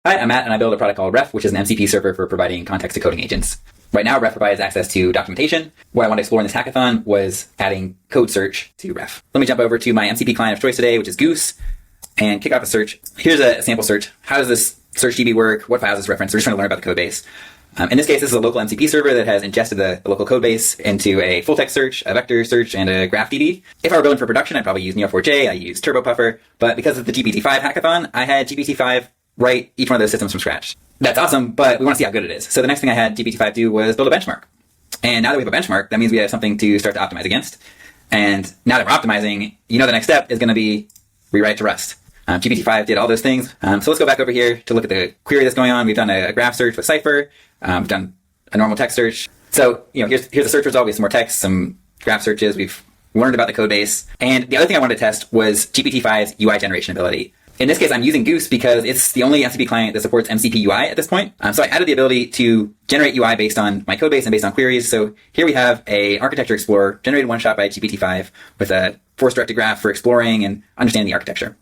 Hi, I'm Matt, and I build a product called Ref, which is an MCP server for providing context decoding agents. Right now, Ref provides access to documentation. What I wanted to explore in this hackathon was adding code search to Ref. Let me jump over to my MCP client of choice today, which is Goose, and kick off a search. Here's a sample search. How does this search DB work? What files is referenced? We're just trying to learn about the code base. In this case, this is a local MCP server that has ingested the local code base into a full text search, a vector search, and a graph DB. If I were building for production, I'd probably use Neo4j, I use TurboPuffer, but because of the GPT-5 hackathon, I had GPT-5 write each one of those systems from scratch. That's awesome, but we want to see how good it is. So the next thing I had GPT-5 do was build a benchmark. And now that we have a benchmark, that means we have something to start to optimize against. And now that we're optimizing, the next step is going to be rewrite to Rust. GPT-5 did all those things. So let's go back over here to look at the query that's going on. We've done a graph search with Cypher. We've done a normal text search. So, here's the search result. We have some more text, some graph searches. We've learned about the code base. And the other thing I wanted to test was GPT-5's UI generation ability. In this case, I'm using Goose because it's the only MCP client that supports MCP UI at this point. So I added the ability to generate UI based on my code base and based on queries. So here we have a architecture explorer generated one shot by GPT-5 with a force-directed graph for exploring and understanding the architecture.